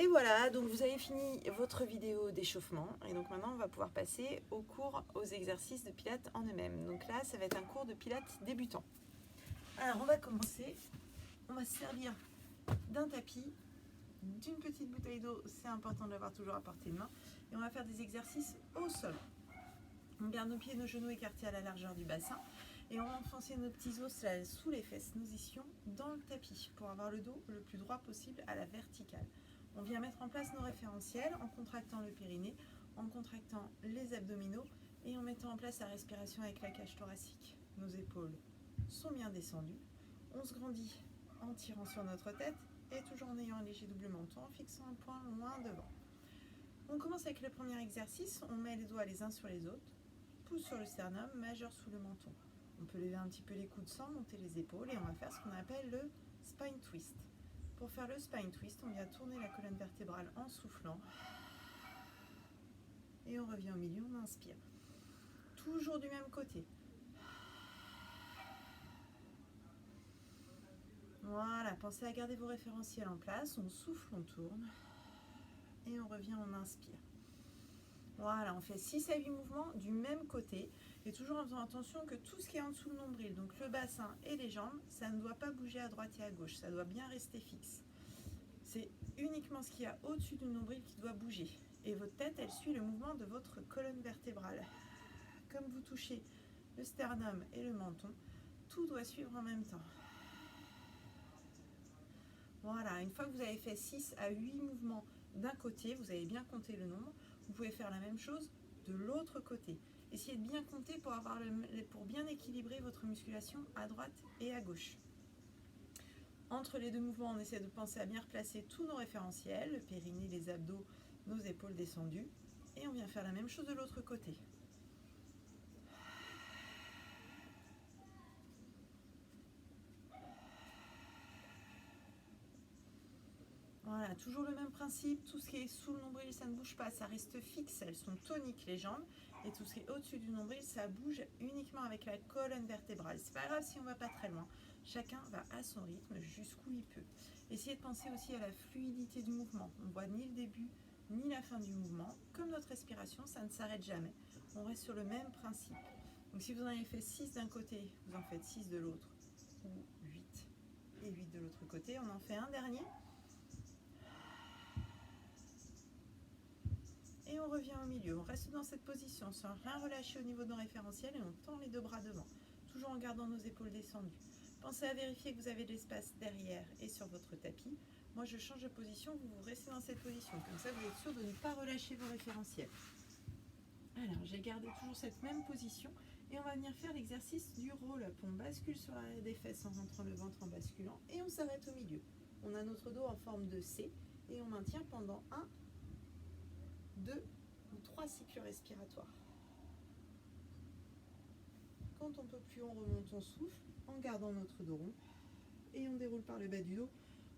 Et voilà, donc vous avez fini votre vidéo d'échauffement et donc maintenant on va pouvoir passer au cours, aux exercices de pilates en eux-mêmes. Donc là, ça va être un cours de pilates débutant. Alors on va commencer, on va se servir d'un tapis, d'une petite bouteille d'eau, c'est important de l'avoir toujours à portée de main, et on va faire des exercices au sol. On garde nos pieds et nos genoux écartés à la largeur du bassin et on va enfoncer nos petits os là, sous les fesses, nos ischions, dans le tapis pour avoir le dos le plus droit possible à la verticale. On vient mettre en place nos référentiels en contractant le périnée, en contractant les abdominaux et en mettant en place la respiration avec la cage thoracique. Nos épaules sont bien descendues. On se grandit en tirant sur notre tête et toujours en ayant un léger double menton, en fixant un point loin devant. On commence avec le premier exercice. On met les doigts les uns sur les autres, pouce sur le sternum, majeur sous le menton. On peut lever un petit peu les coudes sans monter les épaules et on va faire ce qu'on appelle le spine twist. Pour faire le spine twist, on vient tourner la colonne vertébrale en soufflant. Et on revient au milieu, on inspire. Toujours du même côté. Voilà, pensez à garder vos référentiels en place. On souffle, on tourne. Et on revient, on inspire. Voilà, on fait 6 à 8 mouvements du même côté. Et toujours en faisant attention que tout ce qui est en dessous le nombril, donc le bassin et les jambes, ça ne doit pas bouger à droite et à gauche. Ça doit bien rester fixe. C'est uniquement ce qu'il y a au-dessus du nombril qui doit bouger. Et votre tête, elle suit le mouvement de votre colonne vertébrale. Comme vous touchez le sternum et le menton, tout doit suivre en même temps. Voilà, une fois que vous avez fait 6 à 8 mouvements d'un côté, vous avez bien compté le nombre, vous pouvez faire la même chose de l'autre côté. Essayez de bien compter pour bien équilibrer votre musculation à droite et à gauche. Entre les deux mouvements, on essaie de penser à bien replacer tous nos référentiels, le périnée, les abdos, nos épaules descendues. Et on vient faire la même chose de l'autre côté. Voilà, toujours le même principe, tout ce qui est sous le nombril, ça ne bouge pas, ça reste fixe, elles sont toniques les jambes, et tout ce qui est au-dessus du nombril, ça bouge uniquement avec la colonne vertébrale. C'est pas grave si on va pas très loin, chacun va à son rythme jusqu'où il peut. Essayez de penser aussi à la fluidité du mouvement, on voit ni le début ni la fin du mouvement, comme notre respiration, ça ne s'arrête jamais, on reste sur le même principe. Donc si vous en avez fait 6 d'un côté, vous en faites 6 de l'autre, ou 8 et 8 de l'autre côté, on en fait un dernier. Et on revient au milieu, on reste dans cette position sans rien relâcher au niveau de nos référentiels et on tend les deux bras devant, toujours en gardant nos épaules descendues. Pensez à vérifier que vous avez de l'espace derrière et sur votre tapis. Moi je change de position, vous restez dans cette position, comme ça vous êtes sûr de ne pas relâcher vos référentiels. Alors j'ai gardé toujours cette même position et on va venir faire l'exercice du roll-up. On bascule sur l'arrière des fesses en rentrant le ventre en basculant et on s'arrête au milieu. On a notre dos en forme de C et on maintient pendant 1, 2 ou 3 cycles respiratoires. Quand on ne peut plus, on remonte, on souffle en gardant notre dos rond et on déroule par le bas du dos.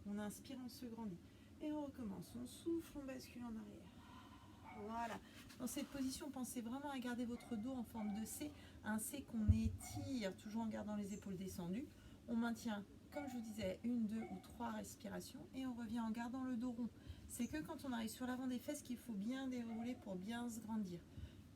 On inspire, on se grandit et on recommence. On souffle, on bascule en arrière. Voilà. Dans cette position, pensez vraiment à garder votre dos en forme de C, un C qu'on étire toujours en gardant les épaules descendues. On maintient, comme je vous disais, 1, 2 ou 3 respirations et on revient en gardant le dos rond. C'est que quand on arrive sur l'avant des fesses qu'il faut bien dérouler pour bien se grandir.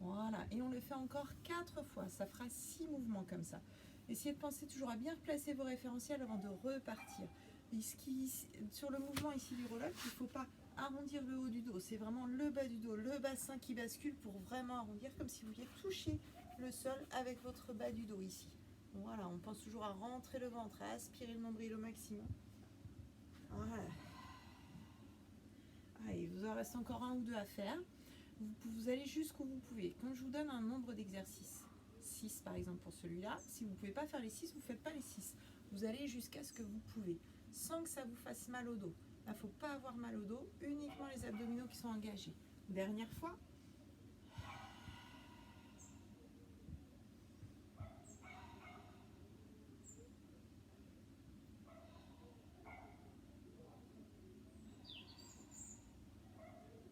Voilà, et on le fait encore 4 fois, ça fera 6 mouvements comme ça. Essayez de penser toujours à bien replacer vos référentiels avant de repartir. Et sur le mouvement ici du roll-up, il ne faut pas arrondir le haut du dos, c'est vraiment le bas du dos, le bassin qui bascule pour vraiment arrondir, comme si vous vouliez toucher le sol avec votre bas du dos ici. Voilà, on pense toujours à rentrer le ventre, à aspirer le nombril au maximum. Voilà. Allez, vous en reste encore 1 ou 2 à faire. Vous allez jusqu'où vous pouvez. Quand je vous donne un nombre d'exercices, 6 par exemple pour celui-là, si vous ne pouvez pas faire les 6, vous ne faites pas les 6. Vous allez jusqu'à ce que vous pouvez, sans que ça vous fasse mal au dos. Il ne faut pas avoir mal au dos, uniquement les abdominaux qui sont engagés. Dernière fois.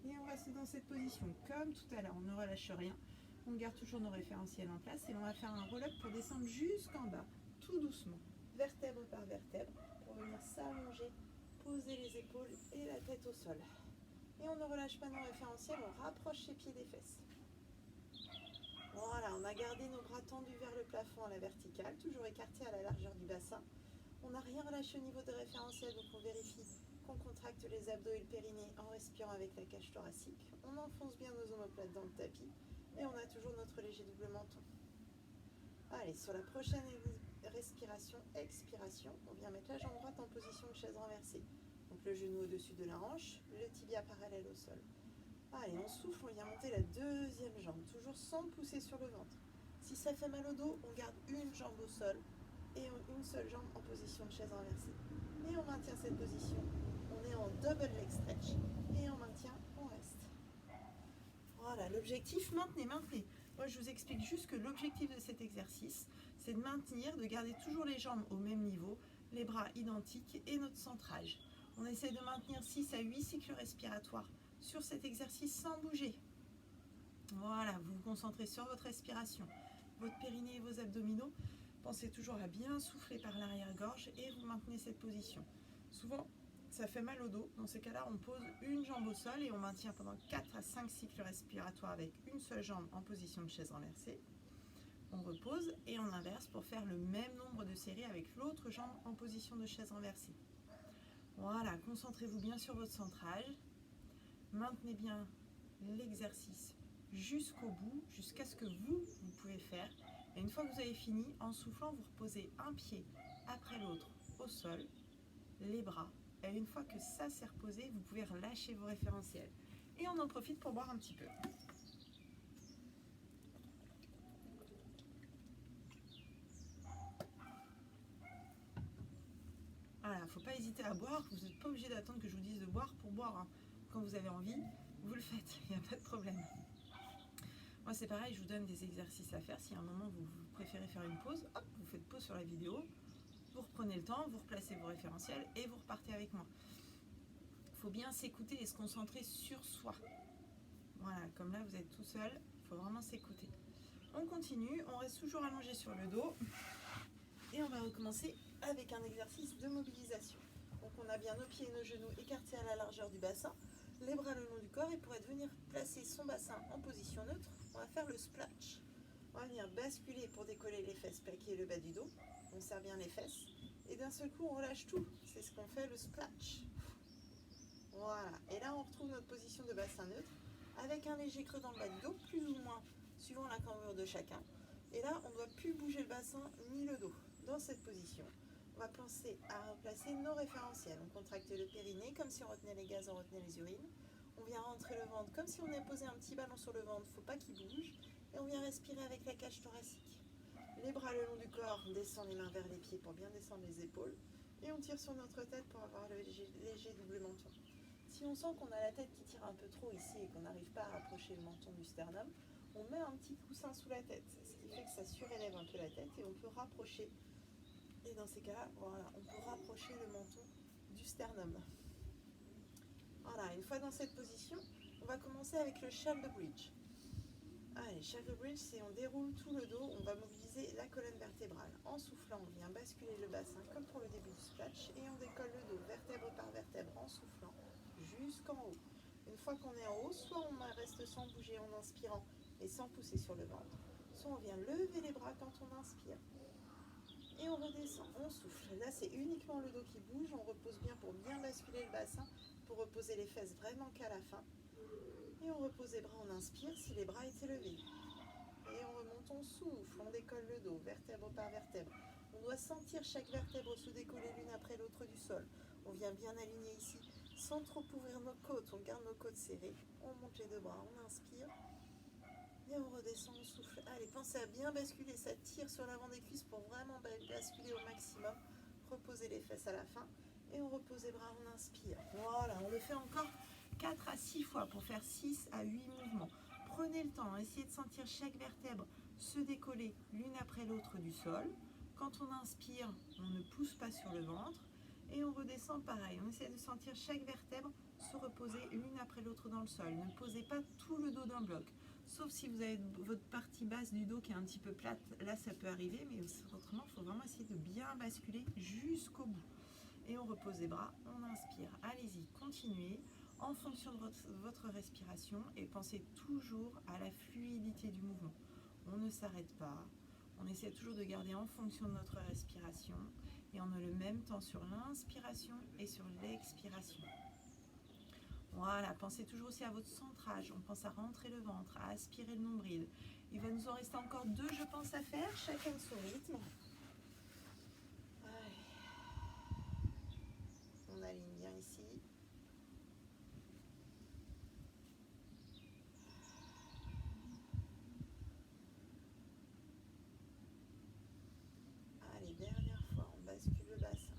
Et on reste dans cette position, comme tout à l'heure, on ne relâche rien. On garde toujours nos référentiels en place et on va faire un roll-up pour descendre jusqu'en bas, tout doucement, vertèbre par vertèbre, pour venir s'allonger, poser les épaules et la tête au sol. Et on ne relâche pas nos référentiels, on rapproche les pieds des fesses. Voilà, on a gardé nos bras tendus vers le plafond à la verticale, toujours écartés à la largeur du bassin. On n'a rien relâché au niveau des référentiels, donc on vérifie qu'on contracte les abdos et le périnée en respirant avec la cage thoracique. On enfonce bien nos omoplates dans le tapis et on a toujours notre léger double menton. Allez, sur la prochaine respiration, expiration, on vient mettre la jambe droite en position de chaise renversée. Donc le genou au-dessus de la hanche, le tibia parallèle au sol. Allez, on souffle, on vient monter la deuxième jambe, toujours sans pousser sur le ventre. Si ça fait mal au dos, on garde une jambe au sol et une seule jambe en position de chaise renversée. Et on maintient cette position. On est en double leg stretch. Et on maintient, on reste. Voilà, l'objectif, maintenez. Moi, je vous explique juste que l'objectif de cet exercice, c'est de maintenir, de garder toujours les jambes au même niveau, les bras identiques et notre centrage. On essaie de maintenir 6 à 8 cycles respiratoires sur cet exercice sans bouger. Voilà, vous vous concentrez sur votre respiration, votre périnée et vos abdominaux. Pensez toujours à bien souffler par l'arrière-gorge et vous maintenez cette position. Souvent, ça fait mal au dos. Dans ces cas-là, on pose une jambe au sol et on maintient pendant 4 à 5 cycles respiratoires avec une seule jambe en position de chaise renversée. On repose et on inverse pour faire le même nombre de séries avec l'autre jambe en position de chaise renversée. Voilà, concentrez-vous bien sur votre centrage. Maintenez bien l'exercice jusqu'au bout, jusqu'à ce que vous pouvez faire. Et une fois que vous avez fini, en soufflant, vous reposez un pied après l'autre au sol, les bras. Et une fois que ça s'est reposé, vous pouvez relâcher vos référentiels. Et on en profite pour boire un petit peu. Voilà, il ne faut pas hésiter à boire. Vous n'êtes pas obligé d'attendre que je vous dise de boire pour boire. Hein. Quand vous avez envie, vous le faites, il n'y a pas de problème. Moi, c'est pareil, je vous donne des exercices à faire. Si à un moment, vous préférez faire une pause, hop, vous faites pause sur la vidéo, vous reprenez le temps, vous replacez vos référentiels et vous repartez avec moi. Il faut bien s'écouter et se concentrer sur soi. Voilà, comme là, vous êtes tout seul, il faut vraiment s'écouter. On continue, on reste toujours allongé sur le dos et on va recommencer avec un exercice de mobilisation. Donc, on a bien nos pieds et nos genoux écartés à la largeur du bassin, les bras le long du corps et pour venir placer son bassin en position neutre, on va faire le splash. On va venir basculer pour décoller les fesses, plaquer le bas du dos. On serre bien les fesses et d'un seul coup on relâche tout. C'est ce qu'on fait le splash. Voilà. Et là on retrouve notre position de bassin neutre avec un léger creux dans le bas du dos, plus ou moins suivant la cambrure de chacun. Et là on ne doit plus bouger le bassin ni le dos. Dans cette position, on va penser à replacer nos référentiels. On contracte le périnée comme si on retenait les gaz, on retenait les urines. On vient rentrer le ventre comme si on avait posé un petit ballon sur le ventre, il ne faut pas qu'il bouge. Et on vient respirer avec la cage thoracique. Les bras le long du corps, on descend les mains vers les pieds pour bien descendre les épaules. Et on tire sur notre tête pour avoir le léger double menton. Si on sent qu'on a la tête qui tire un peu trop ici et qu'on n'arrive pas à rapprocher le menton du sternum, on met un petit coussin sous la tête. Ce qui fait que ça surélève un peu la tête et on peut rapprocher. Et dans ces cas-là, voilà, on peut rapprocher le menton du sternum. Voilà, une fois dans cette position, on va commencer avec le shoulder bridge. Allez, shoulder bridge, c'est on déroule tout le dos, on va mobiliser la colonne vertébrale. En soufflant, on vient basculer le bassin comme pour le début du splash et on décolle le dos vertèbre par vertèbre en soufflant jusqu'en haut. Une fois qu'on est en haut, soit on reste sans bouger en inspirant et sans pousser sur le ventre, soit on vient lever les bras quand on inspire. Et on redescend, on souffle. Là, c'est uniquement le dos qui bouge. On repose bien pour bien basculer le bassin, pour reposer les fesses vraiment qu'à la fin. Et on repose les bras, on inspire si les bras étaient levés. Et on remonte, on souffle, on décolle le dos, vertèbre par vertèbre. On doit sentir chaque vertèbre se décoller l'une après l'autre du sol. On vient bien aligner ici, sans trop ouvrir nos côtes. On garde nos côtes serrées. On monte les deux bras, on inspire. Et on redescend, on souffle. Allez, pensez à bien basculer, ça tire sur l'avant des cuisses pour vraiment basculer au maximum. Reposez les fesses à la fin. Et on repose les bras, on inspire. Voilà, on le fait encore 4 à 6 fois pour faire 6 à 8 mouvements. Prenez le temps, essayez de sentir chaque vertèbre se décoller l'une après l'autre du sol. Quand on inspire, on ne pousse pas sur le ventre. Et on redescend pareil. On essaie de sentir chaque vertèbre se reposer l'une après l'autre dans le sol. Ne posez pas tout le dos d'un bloc. Sauf si vous avez votre partie basse du dos qui est un petit peu plate, là ça peut arriver, mais autrement, il faut vraiment essayer de bien basculer jusqu'au bout. Et on repose les bras, on inspire. Allez-y, continuez. en fonction de votre respiration et pensez toujours à la fluidité du mouvement. On ne s'arrête pas, on essaie toujours de garder en fonction de notre respiration et en le même temps sur l'inspiration et sur l'expiration. Voilà, pensez toujours aussi à votre centrage, on pense à rentrer le ventre, à aspirer le nombril. Il va nous en rester encore 2, je pense, à faire, chacun de son rythme. Allez. On aligne bien ici. Allez, dernière fois, on bascule le bassin.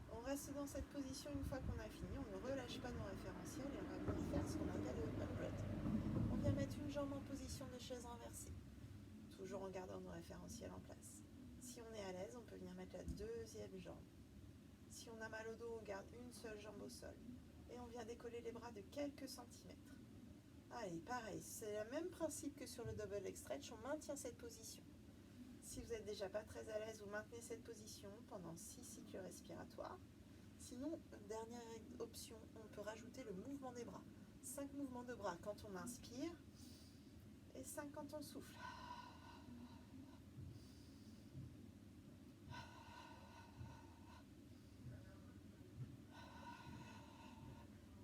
On reste dans cette position une fois qu'on a fini, on ne relâche pas nos référentiels et on va venir faire ce qu'on appelle le uppercut. On vient mettre une jambe en position de chaise renversée, toujours en gardant nos référentiels en place. Si on est à l'aise, on peut venir mettre la deuxième jambe. Si on a mal au dos, on garde une seule jambe au sol. Et on vient décoller les bras de quelques centimètres. Allez, pareil, c'est le même principe que sur le double leg stretch, on maintient cette position. Si vous n'êtes déjà pas très à l'aise, vous maintenez cette position pendant 6 cycles respiratoires. Sinon, dernière option, on peut rajouter le mouvement des bras. 5 mouvements de bras quand on inspire et 5 quand on souffle.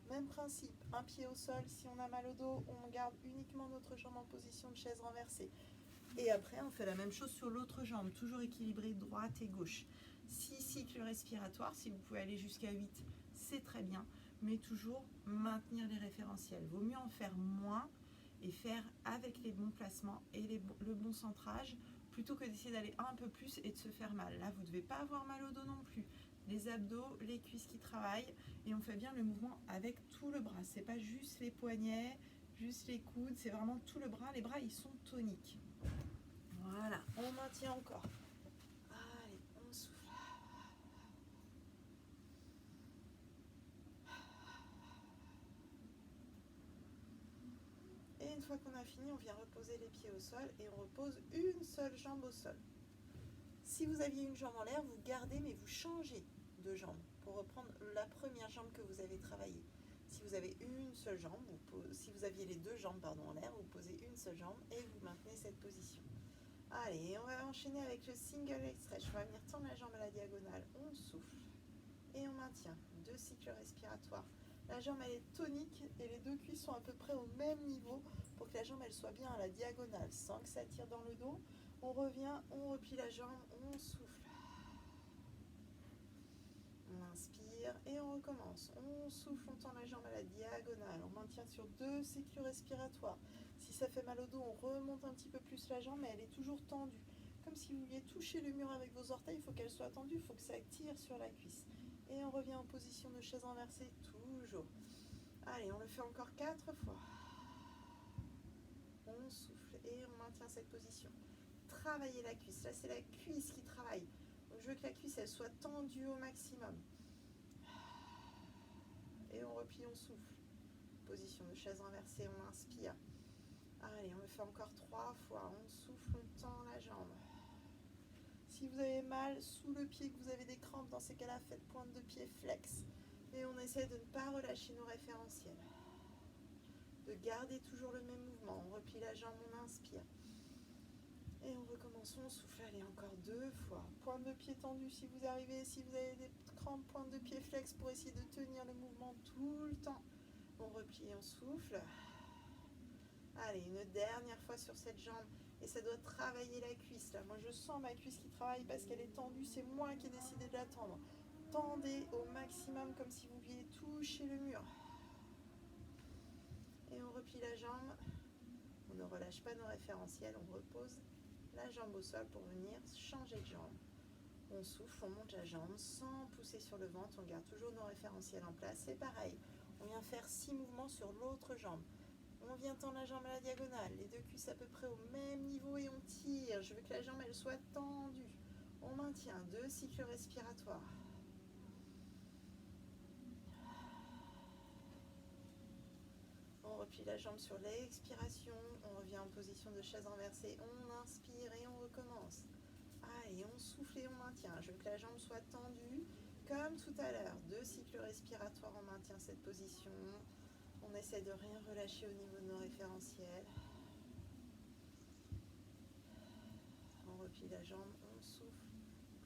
Même principe, un pied au sol, si on a mal au dos, on garde uniquement notre jambe en position de chaise renversée. Et après, on fait la même chose sur l'autre jambe, toujours équilibré droite et gauche. 6 cycles respiratoires, si vous pouvez aller jusqu'à 8, c'est très bien, mais toujours maintenir les référentiels. Vaut mieux en faire moins et faire avec les bons placements et le bon centrage, plutôt que d'essayer d'aller un peu plus et de se faire mal. Là, vous ne devez pas avoir mal au dos non plus. Les abdos, les cuisses qui travaillent, et on fait bien le mouvement avec tout le bras. C'est pas juste les poignets, juste les coudes, c'est vraiment tout le bras. Les bras, ils sont toniques. Voilà, on maintient encore. Allez, on souffle. Et une fois qu'on a fini, on vient reposer les pieds au sol et on repose une seule jambe au sol. Si vous aviez une jambe en l'air, vous gardez mais vous changez de jambe pour reprendre la première jambe que vous avez travaillée. Si vous avez une seule jambe, si vous aviez les 2 jambes en l'air, vous posez une seule jambe et vous maintenez cette position. Allez, on va enchaîner avec le single leg stretch. On va venir tendre la jambe à la diagonale, on souffle et on maintient 2 cycles respiratoires. La jambe elle est tonique et les 2 cuisses sont à peu près au même niveau pour que la jambe elle soit bien à la diagonale sans que ça tire dans le dos. On revient, on replie la jambe, on souffle. On inspire et on recommence. On souffle, on tend la jambe à la diagonale. On maintient sur 2 cycles respiratoires. Si ça fait mal au dos, on remonte un petit peu plus la jambe, mais elle est toujours tendue. Comme si vous vouliez toucher le mur avec vos orteils, il faut qu'elle soit tendue, il faut que ça tire sur la cuisse. Et on revient en position de chaise renversée, toujours. Allez, on le fait encore 4 fois. On souffle et on maintient cette position. Travaillez la cuisse. Là, c'est la cuisse qui travaille. Donc, je veux que la cuisse, elle soit tendue au maximum. Et on replie, on souffle. Position de chaise renversée, on inspire. Allez, on le fait encore 3 fois. On souffle, on tend la jambe. Si vous avez mal sous le pied, que vous avez des crampes, dans ces cas-là, faites pointe de pied flex. Et on essaie de ne pas relâcher nos référentiels. De garder toujours le même mouvement. On replie la jambe, on inspire. Et on recommence, on souffle. Allez, encore 2 fois. Pointe de pied tendue si vous arrivez. Si vous avez des crampes, pointe de pied flex pour essayer de tenir le mouvement tout le temps. On replie, on souffle. Allez, une dernière fois sur cette jambe. Et ça doit travailler la cuisse. Là, moi, je sens ma cuisse qui travaille parce qu'elle est tendue. C'est moi qui ai décidé de la tendre. Tendez au maximum comme si vous vouliez toucher le mur. Et on replie la jambe. On ne relâche pas nos référentiels. On repose la jambe au sol pour venir changer de jambe. On souffle, on monte la jambe sans pousser sur le ventre. On garde toujours nos référentiels en place. C'est pareil. On vient faire 6 mouvements sur l'autre jambe. On vient tendre la jambe à la diagonale, les 2 cuisses à peu près au même niveau et on tire. Je veux que la jambe elle soit tendue. On maintient 2 cycles respiratoires. On On replie la jambe sur l'expiration, on revient en position de chaise renversée, on inspire et on recommence. Allez, on souffle et on maintient. Je veux que la jambe soit tendue, comme tout à l'heure. 2 cycles respiratoires, on maintient cette position. On essaie de rien relâcher au niveau de nos référentiels. On replie la jambe, on souffle.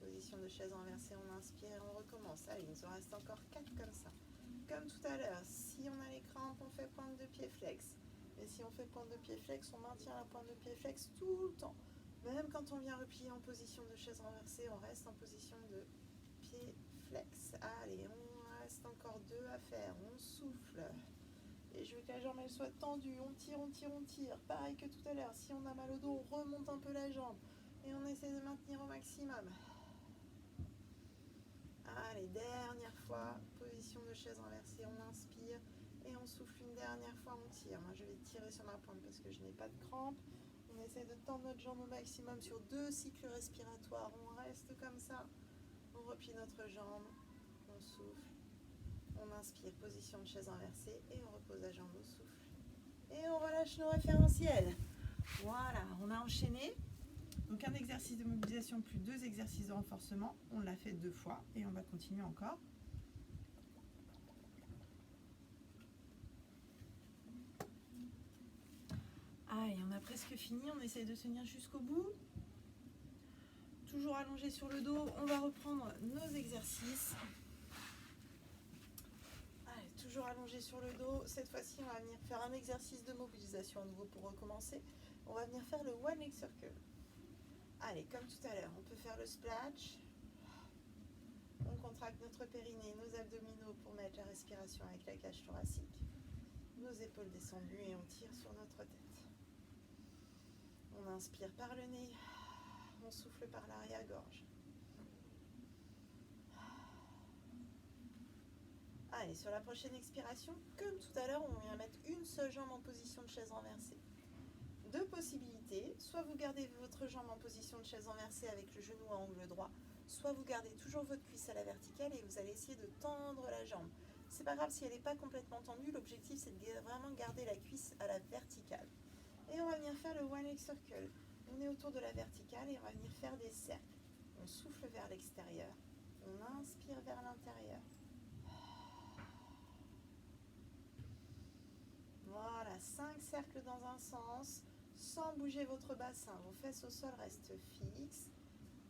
Position de chaise renversée, on inspire et on recommence. Allez, il nous en reste encore 4 comme ça. Comme tout à l'heure, si on a les crampes, on fait pointe de pied flex. Et si on fait pointe de pied flex, on maintient la pointe de pied flex tout le temps. Même quand on vient replier en position de chaise renversée, on reste en position de pied flex. Allez, on reste encore 2 à faire. On souffle. Et je veux que la jambe elle soit tendue. On tire, on tire, on tire. Pareil que tout à l'heure. Si on a mal au dos, on remonte un peu la jambe. Et on essaie de maintenir au maximum. Allez, dernière fois, position de chaise renversée, on inspire et on souffle une dernière fois, on tire. Moi, je vais tirer sur ma pointe parce que je n'ai pas de crampe. On essaie de tendre notre jambe au maximum sur 2 cycles respiratoires. On reste comme ça. On replie notre jambe, on souffle, on inspire, position de chaise renversée et on repose la jambe au souffle. Et on relâche nos référentiels. Voilà, on a enchaîné. Donc un exercice de mobilisation plus 2 exercices de renforcement, on l'a fait 2 fois et on va continuer encore. Allez, on a presque fini, on essaye de tenir jusqu'au bout. Toujours allongé sur le dos, on va reprendre nos exercices. Allez, toujours allongé sur le dos, cette fois-ci on va venir faire un exercice de mobilisation à nouveau pour recommencer. On va venir faire le one leg circle. Allez, comme tout à l'heure, on peut faire le splash. On contracte notre périnée, nos abdominaux pour mettre la respiration avec la cage thoracique. Nos épaules descendues et on tire sur notre tête. On inspire par le nez, on souffle par l'arrière-gorge. Allez, sur la prochaine expiration, comme tout à l'heure, on vient mettre une seule jambe en position de chaise renversée. 2 possibilités, soit vous gardez votre jambe en position de chaise renversée avec le genou à angle droit, soit vous gardez toujours votre cuisse à la verticale et vous allez essayer de tendre la jambe. C'est pas grave si elle n'est pas complètement tendue, l'objectif c'est de vraiment garder la cuisse à la verticale. Et on va venir faire le one leg circle. On est autour de la verticale et on va venir faire des cercles. On souffle vers l'extérieur, on inspire vers l'intérieur. Voilà, 5 cercles dans un sens, sans bouger votre bassin. Vos fesses au sol restent fixes.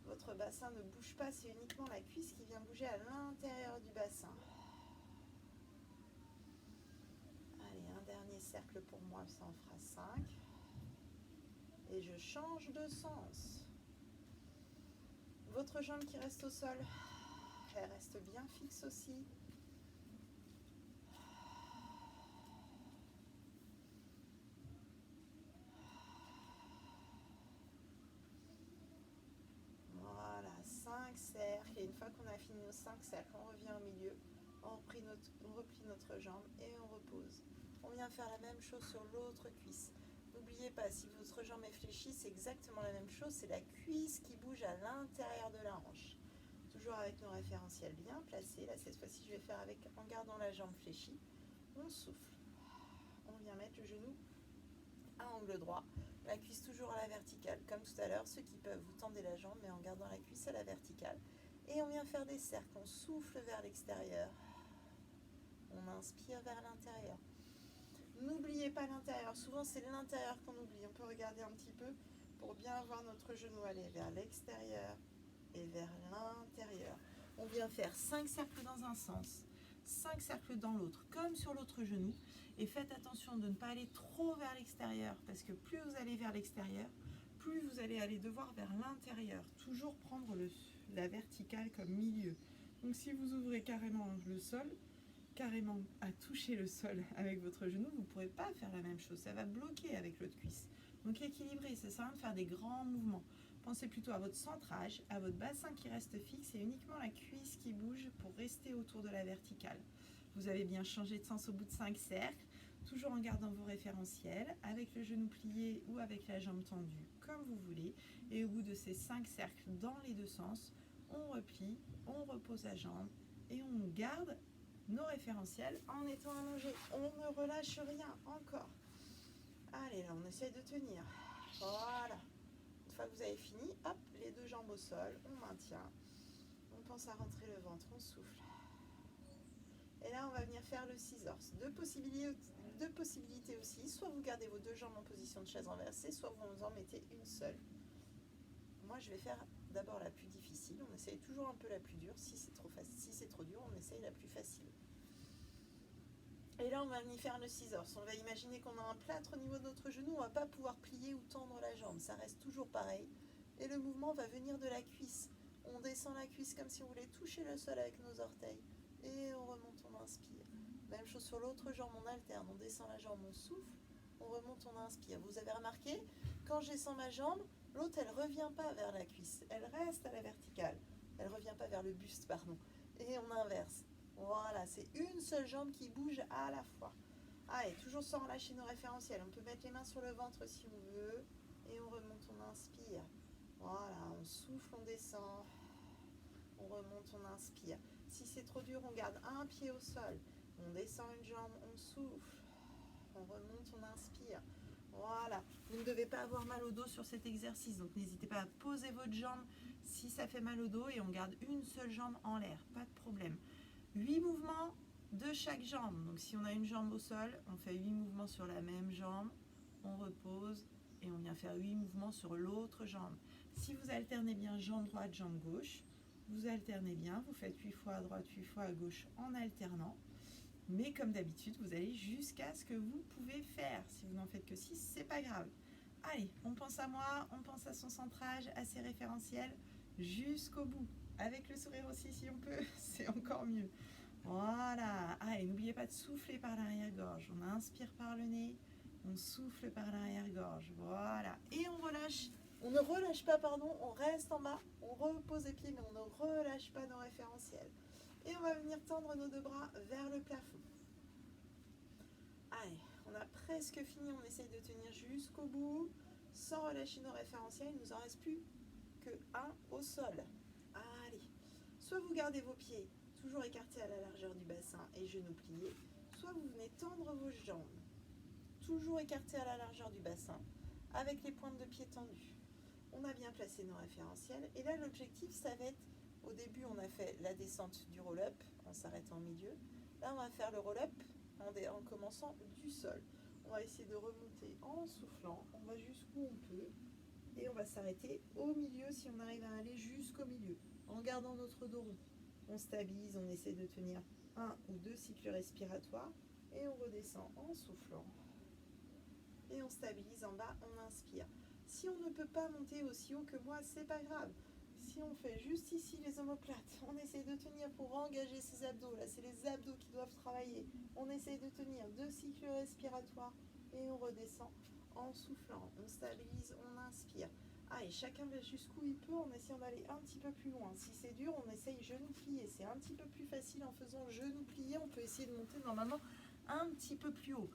Votre bassin ne bouge pas, c'est uniquement la cuisse qui vient bouger à l'intérieur du bassin. Allez, un dernier cercle pour moi, ça en fera 5. Et je change de sens. Votre jambe qui reste au sol, elle reste bien fixe aussi. Voilà, 5 cercles. Et une fois qu'on a fini nos 5 cercles, on revient au milieu, on replie notre jambe et on repose. On vient faire la même chose sur l'autre cuisse. N'oubliez pas, si votre jambe est fléchie, c'est exactement la même chose. C'est la cuisse qui bouge à l'intérieur de la hanche. Toujours avec nos référentiels bien placés. Là, cette fois-ci, je vais faire en gardant la jambe fléchie. On souffle. On vient mettre le genou à angle droit. La cuisse toujours à la verticale. Comme tout à l'heure, ceux qui peuvent, vous tendez la jambe, mais en gardant la cuisse à la verticale. Et on vient faire des cercles. On souffle vers l'extérieur. On inspire vers l'intérieur. N'oubliez pas l'intérieur. Souvent, c'est l'intérieur qu'on oublie. On peut regarder un petit peu pour bien voir notre genou aller vers l'extérieur et vers l'intérieur. On vient faire 5 cercles dans un sens, 5 cercles dans l'autre, comme sur l'autre genou. Et faites attention de ne pas aller trop vers l'extérieur, parce que plus vous allez vers l'extérieur, plus vous allez aller devoir vers l'intérieur. Toujours prendre la verticale comme milieu. Donc si vous ouvrez carrément le sol, carrément à toucher le sol avec votre genou, vous ne pourrez pas faire la même chose. Ça va bloquer avec l'autre cuisse. Donc équilibrez, ça sert à rien de faire des grands mouvements. Pensez plutôt à votre centrage, à votre bassin qui reste fixe et uniquement la cuisse qui bouge pour rester autour de la verticale. Vous avez bien changé de sens au bout de 5 cercles, toujours en gardant vos référentiels, avec le genou plié ou avec la jambe tendue, comme vous voulez. Et au bout de ces 5 cercles dans les 2 sens, on replie, on repose la jambe et on garde nos référentiels en étant allongés. On ne relâche rien, encore. Allez, là, on essaye de tenir. Voilà. Une fois que vous avez fini, hop, les deux jambes au sol, on maintient. On pense à rentrer le ventre, on souffle. Et là, on va venir faire le scissors. Deux possibilités aussi. Soit vous gardez vos deux jambes en position de chaise renversée, soit vous en mettez une seule. Moi, je vais faire d'abord la plus difficile. On essaye toujours un peu la plus dure. Si c'est trop facile, si c'est trop dur, on essaye la plus facile. Et là, on va venir faire le scissors. On va imaginer qu'on a un plâtre au niveau de notre genou. On ne va pas pouvoir plier ou tendre la jambe. Ça reste toujours pareil. Et le mouvement va venir de la cuisse. On descend la cuisse comme si on voulait toucher le sol avec nos orteils. Et on remonte, on inspire. Même chose sur l'autre jambe, on alterne. On descend la jambe, on souffle. On remonte, on inspire. Vous avez remarqué, quand je descends ma jambe, l'autre, elle ne revient pas vers la cuisse. Elle reste à la verticale. Elle ne revient pas vers le buste, pardon. Et on inverse. Voilà, c'est une seule jambe qui bouge à la fois. Allez, toujours sans relâcher nos référentiels. On peut mettre les mains sur le ventre si on veut. Et on remonte, on inspire. Voilà, on souffle, on descend. On remonte, on inspire. Si c'est trop dur, on garde un pied au sol. On descend une jambe, on souffle. On remonte, on inspire. Voilà. Vous ne devez pas avoir mal au dos sur cet exercice. Donc n'hésitez pas à poser votre jambe si ça fait mal au dos. Et on garde une seule jambe en l'air. Pas de problème. 8 mouvements de chaque jambe. Donc si on a une jambe au sol, on fait 8 mouvements sur la même jambe. On repose et on vient faire 8 mouvements sur l'autre jambe. Si vous alternez bien jambe droite, jambe gauche, vous alternez bien, vous faites 8 fois à droite, 8 fois à gauche en alternant. Mais comme d'habitude, vous allez jusqu'à ce que vous pouvez faire. Si vous n'en faites que 6, c'est pas grave. Allez, on pense à moi, on pense à son centrage, à ses référentiels, jusqu'au bout. Avec le sourire aussi si on peut, c'est encore mieux. Voilà. Allez, n'oubliez pas de souffler par l'arrière-gorge. On inspire par le nez, on souffle par l'arrière-gorge. Voilà. Et on relâche. On ne relâche pas, pardon, on reste en bas, on repose les pieds, mais on ne relâche pas nos référentiels. Et on va venir tendre nos deux bras vers le plafond. Allez, on a presque fini, on essaye de tenir jusqu'au bout, sans relâcher nos référentiels. Il ne nous en reste plus que un au sol. Allez, soit vous gardez vos pieds toujours écartés à la largeur du bassin et genoux pliés, soit vous venez tendre vos jambes, toujours écartés à la largeur du bassin, avec les pointes de pied tendues. On a bien placé nos référentiels et là l'objectif ça va être, au début on a fait la descente du roll-up en s'arrêtant au milieu, là on va faire le roll-up en commençant du sol. On va essayer de remonter en soufflant, on va jusqu'où on peut et on va s'arrêter au milieu si on arrive à aller jusqu'au milieu en gardant notre dos rond. On stabilise, on essaie de tenir 1 ou 2 cycles respiratoires et on redescend en soufflant et on stabilise en bas, on inspire. Si on ne peut pas monter aussi haut que moi, c'est pas grave. Si on fait juste ici les omoplates, on essaie de tenir pour engager ses abdos. Là, c'est les abdos qui doivent travailler. On essaie de tenir 2 cycles respiratoires et on redescend en soufflant. On stabilise, on inspire. Et chacun va jusqu'où il peut en essayant d'aller un petit peu plus loin. Si c'est dur, on essaye genou plié. C'est un petit peu plus facile en faisant genou plié. On peut essayer de monter normalement un petit peu plus haut.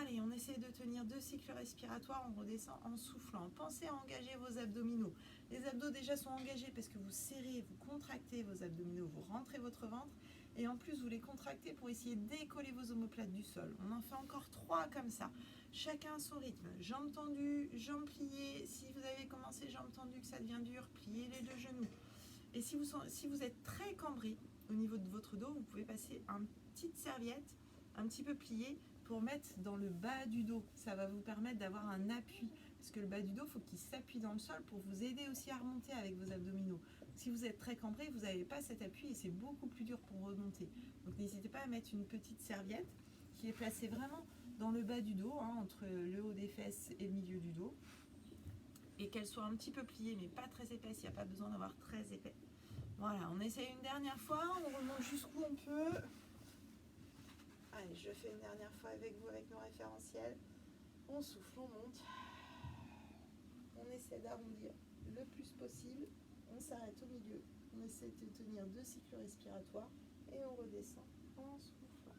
Allez, on essaie de tenir 2 cycles respiratoires, on redescend en soufflant. Pensez à engager vos abdominaux. Les abdos déjà sont engagés parce que vous serrez, vous contractez vos abdominaux, vous rentrez votre ventre et en plus vous les contractez pour essayer de décoller vos omoplates du sol. On en fait encore 3 comme ça, chacun à son rythme. Jambes tendues, jambes pliées. Si vous avez commencé jambes tendues, que ça devient dur, pliez les deux genoux. Et si vous êtes très cambré au niveau de votre dos, vous pouvez passer une petite serviette un petit peu pliée pour mettre dans le bas du dos. Ça va vous permettre d'avoir un appui. Parce que le bas du dos, il faut qu'il s'appuie dans le sol pour vous aider aussi à remonter avec vos abdominaux. Si vous êtes très cambré, vous n'avez pas cet appui et c'est beaucoup plus dur pour remonter. Donc n'hésitez pas à mettre une petite serviette qui est placée vraiment dans le bas du dos, entre le haut des fesses et le milieu du dos. Et qu'elle soit un petit peu pliée, mais pas très épaisse. Il n'y a pas besoin d'avoir très épais. Voilà, on essaye une dernière fois. On remonte jusqu'où on peut. Allez, je fais une dernière fois avec vous, avec nos référentiels. On souffle, on monte. On essaie d'arrondir le plus possible. On s'arrête au milieu. On essaie de tenir 2 cycles respiratoires. Et on redescend en soufflant.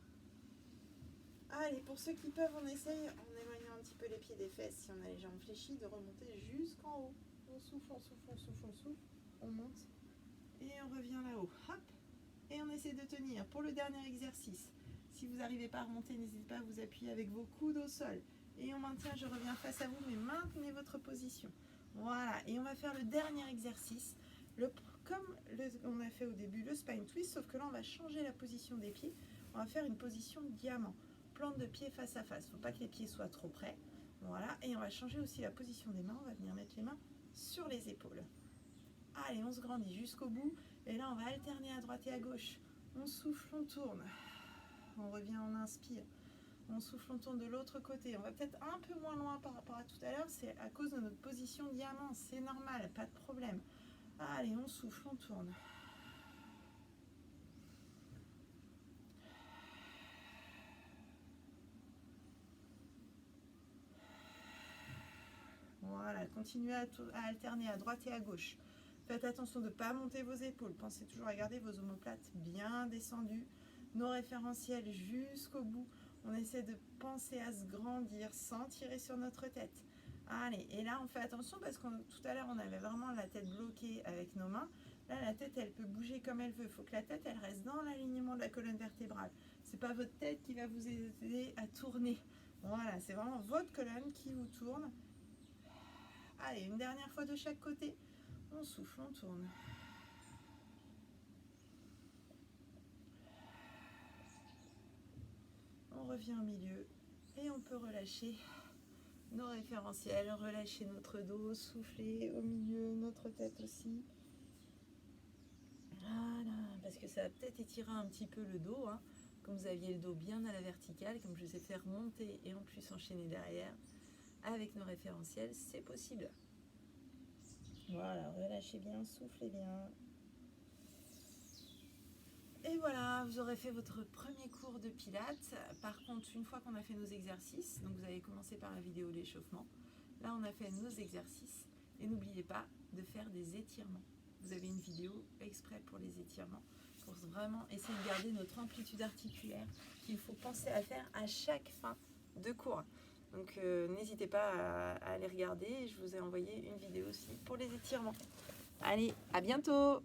Allez, pour ceux qui peuvent, on essaye, en éloignant un petit peu les pieds des fesses, si on a les jambes fléchies, de remonter jusqu'en haut. On souffle, on souffle, on souffle, on souffle. On monte. Et on revient là-haut. Hop. Et on essaie de tenir. Pour le dernier exercice, si vous n'arrivez pas à remonter, n'hésitez pas à vous appuyer avec vos coudes au sol. Et on maintient, je reviens face à vous, mais maintenez votre position. Voilà, et on va faire le dernier exercice. On a fait au début le spine twist, sauf que là, on va changer la position des pieds. On va faire une position diamant. Plante de pied face à face. Il ne faut pas que les pieds soient trop près. Voilà, et on va changer aussi la position des mains. On va venir mettre les mains sur les épaules. Allez, on se grandit jusqu'au bout. Et là, on va alterner à droite et à gauche. On souffle, on tourne. On revient, on inspire. On souffle, on tourne de l'autre côté. On va peut-être un peu moins loin par rapport à tout à l'heure. C'est à cause de notre position diamant. C'est normal, pas de problème. Allez, on souffle, on tourne. Voilà, continuez à alterner à droite et à gauche. Faites attention de ne pas monter vos épaules. Pensez toujours à garder vos omoplates bien descendues. Nos référentiels jusqu'au bout. On essaie de penser à se grandir sans tirer sur notre tête. Allez, et là on fait attention parce que tout à l'heure on avait vraiment la tête bloquée avec nos mains. Là la tête elle peut bouger comme elle veut. Il faut que la tête elle reste dans l'alignement de la colonne vertébrale. C'est pas votre tête qui va vous aider à tourner. Voilà, c'est vraiment votre colonne qui vous tourne. Allez, une dernière fois de chaque côté. On souffle, on tourne. On revient au milieu et on peut relâcher nos référentiels, relâcher notre dos, souffler au milieu, notre tête aussi. Voilà, parce que ça va peut-être étirer un petit peu le dos, hein, comme vous aviez le dos bien à la verticale, comme je vous ai fait remonter et en plus enchaîner derrière. Avec nos référentiels, c'est possible. Voilà, relâchez bien, soufflez bien. Et voilà, vous aurez fait votre premier cours de pilates. Par contre, une fois qu'on a fait nos exercices, donc vous avez commencé par la vidéo d'échauffement, là on a fait nos exercices. Et n'oubliez pas de faire des étirements. Vous avez une vidéo exprès pour les étirements, pour vraiment essayer de garder notre amplitude articulaire qu'il faut penser à faire à chaque fin de cours. Donc n'hésitez pas à aller regarder. Je vous ai envoyé une vidéo aussi pour les étirements. Allez, à bientôt!